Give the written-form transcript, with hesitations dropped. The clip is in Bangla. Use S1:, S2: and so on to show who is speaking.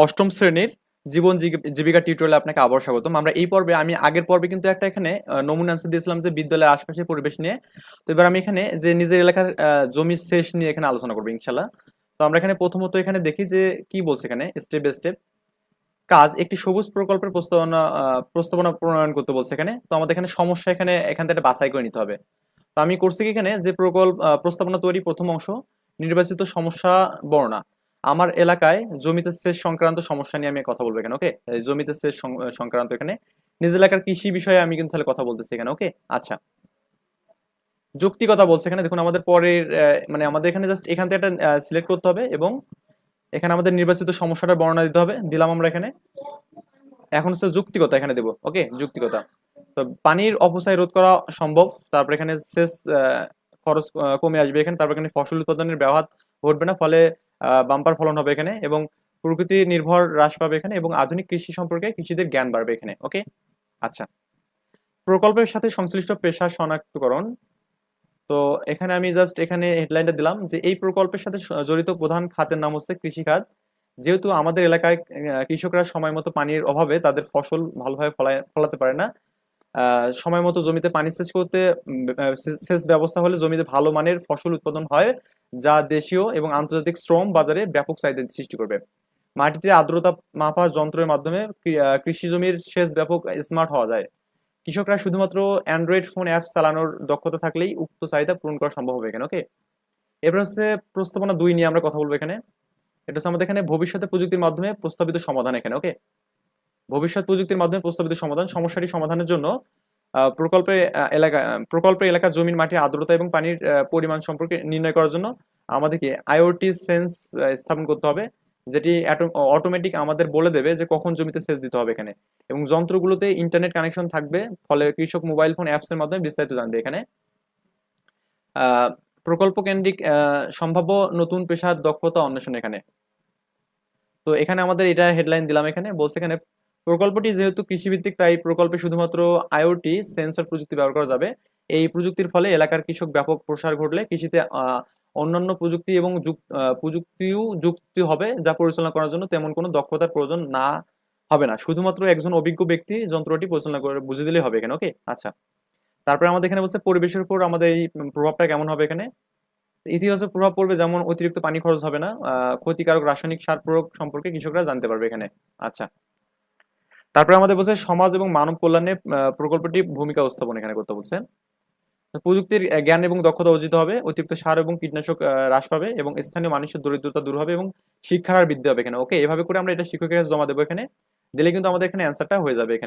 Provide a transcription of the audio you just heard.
S1: অষ্টম শ্রেণীর জীবন জীবিকা টিউটোরিয়ালে আপনাকে আবার স্বাগতম। আমরা এই পর্বে আমি আগের পর্বে কিন্তু একটা এখানে নমুনা আনসার দিয়েছিলাম যে বিদ্যালয়ের আশপাশের পরিবেশ নিয়ে। তো এবার আমি এখানে যে নিজের এলাকার জমির সেচ নিয়ে এখানে আলোচনা করবো ইনশাল্লাহ। তো আমরা এখানে প্রথমত এখানে দেখি যে কি বলছে এখানে স্টেপ বাই স্টেপ কাজ একটি সবুজ প্রকল্পের প্রস্তাবনা প্রণয়ন করতে বলছে এখানে। তো আমাদের এখানে সমস্যা এখানে এখান থেকে বাছাই করে নিতে হবে। তো আমি করছি কি এখানে যে প্রস্তাবনা তৈরি প্রথম অংশ নির্বাচিত সমস্যা বর্ণনা। আমার এলাকায় জমিতে সেচ সংক্রান্ত সমস্যা নিয়ে আমি কথা বলবো এখানে। ওকে, জমিতে সেচ সংক্রান্ত এখানে নিজ এলাকার কৃষি বিষয়ে আমি কিন্তু তাহলে কথা বলতেছি এখানে। ওকে, আচ্ছা। যৌক্তিকতা বলছে এখানে, দেখুন আমাদের পরের মানে আমাদের এখানে জাস্ট এখান থেকে একটা সিলেক্ট করতে হবে এবং এখানে আমাদের নির্বাচিত সমস্যাটা বর্ণনা দিতে হবে। দিলাম আমরা এখানে। এখন হচ্ছে যুক্তিকতা এখানে দেবো। ওকে, যুক্তিকতা। তো পানির অপচয় রোধ করা সম্ভব। তারপর এখানে সেচ খরচ কমে আসবে এখানে। তারপর এখানে ফসল উৎপাদনের ব্যাঘাত ঘটবে না, ফলে বাম্পার ফলন হবে এখানে এবং প্রকৃতি নির্ভর হ্রাস পাবে এখানে এবং আধুনিক কৃষি সম্পর্কে কৃষিদের জ্ঞান বাড়বে এখানে। ওকে, আচ্ছা। প্রকল্পের সাথে সংশ্লিষ্ট পেশা শনাক্তকরণ। তো এখানে আমি জাস্ট এখানে হেডলাইনটা দিলাম যে এই প্রকল্পের সাথে জড়িত প্রধান খাতের নাম হচ্ছে কৃষিখাত। যেহেতু আমাদের এলাকায় কৃষকরা সময় মতো পানির অভাবে তাদের ফসল ভালোভাবে ফলাতে পারে না। সময় মতো জমিতে পানি সেচ করতে সেচ ব্যবস্থা হলে জমিতে ভালো মানের ফসল উৎপাদন হয়, যা দেশীয় এবং আন্তর্জাতিক শ্রম বাজারে ব্যাপক চাহিদা সৃষ্টি করবে। মাটিতে আর্দ্রতা মাপা যন্ত্রের মাধ্যমে কৃষি জমির সেচ ব্যাপক স্মার্ট হওয়া যায়। কৃষকরা শুধুমাত্র অ্যান্ড্রয়েড ফোন অ্যাপ চালানোর দক্ষতা থাকলেই উক্ত চাহিদা পূরণ করা সম্ভব হবে এখানে। ওকে, এবার হচ্ছে প্রস্তাবনা 2 নিয়ে আমরা কথা বলবো এখানে। এটা হচ্ছে আমাদের এখানে ভবিষ্যতে প্রযুক্তির মাধ্যমে প্রস্তাবিত সমাধান এখানে। ওকে, ভবিষ্যৎ প্রযুক্তির মাধ্যমে প্রস্তাবিত সমাধান। সমস্যাটি সমাধানের জন্য প্রকল্পের এলাকার জমির মাটির আর্দ্রতা এবং পানির পরিমাণ সম্পর্কে নির্ণয় করার জন্য আমাদেরকে আইওটি সেন্স স্থাপন করতে হবে, যেটি অটোমেটিক আমাদের বলে দেবে যে কখন জমিতে সেচ দিতে হবে এখানে। এবং যন্ত্রগুলোতে ইন্টারনেট কানেকশন থাকবে, ফলে কৃষক মোবাইল ফোন অ্যাপস এর মাধ্যমে বিস্তারিত জানবে এখানে। প্রকল্প কেন্দ্রিক সম্ভাব্য নতুন পেশার দক্ষতা অন্বেষণ এখানে। তো এখানে আমাদের এটা হেডলাইন দিলাম এখানে। বলছে এখানে প্রকল্পটি যেহেতু কৃষিভিত্তিক, তাই প্রকল্পে শুধুমাত্র আইওটি সেন্সর প্রযুক্তি ব্যবহার করা যাবে। এই প্রযুক্তির ফলে এলাকার কৃষক ব্যাপক প্রসার ঘটলে কৃষিতে অন্যান্য প্রযুক্তি এবং প্রযুক্তিও যুক্তি হবে, যা পরিচালনা করার জন্য তেমন কোনো দক্ষতার প্রয়োজন হবে না। শুধুমাত্র একজন অভিজ্ঞ ব্যক্তি যন্ত্রটি পরিচালনা করে বুঝে দিলেই হবে এখানে। ওকে, আচ্ছা। তারপরে আমাদের এখানে বলছে পরিবেশের উপর আমাদের এই প্রভাবটা কেমন হবে এখানে। ইতিবাচক প্রভাব পড়বে, যেমন অতিরিক্ত পানি খরচ হবে না, ক্ষতিকারক রাসায়নিক সার প্রয়োগ সম্পর্কে কৃষকরা জানতে পারবে এখানে। আচ্ছা, তারপরে আমাদের বলছে সমাজ এবং মানব কল্যাণে প্রকল্পটি ভূমিকা উপস্থাপন এখানে করতে বলছে। প্রযুক্তির জ্ঞান এবং দক্ষতা অর্জিত হবে, অতিরিক্ত সার এবং কীটনাশক হ্রাস পাবে এবং স্থানীয় মানুষের দরিদ্রতা দূর হবে এবং শিক্ষার হার বৃদ্ধি হবে এখানে। ওকে, এভাবে করে আমরা এটা শিক্ষকের কাছে জমা দেবো এখানে। দিলে কিন্তু আমাদের এখানে অ্যান্সারটা হয়ে যাবে এখানে।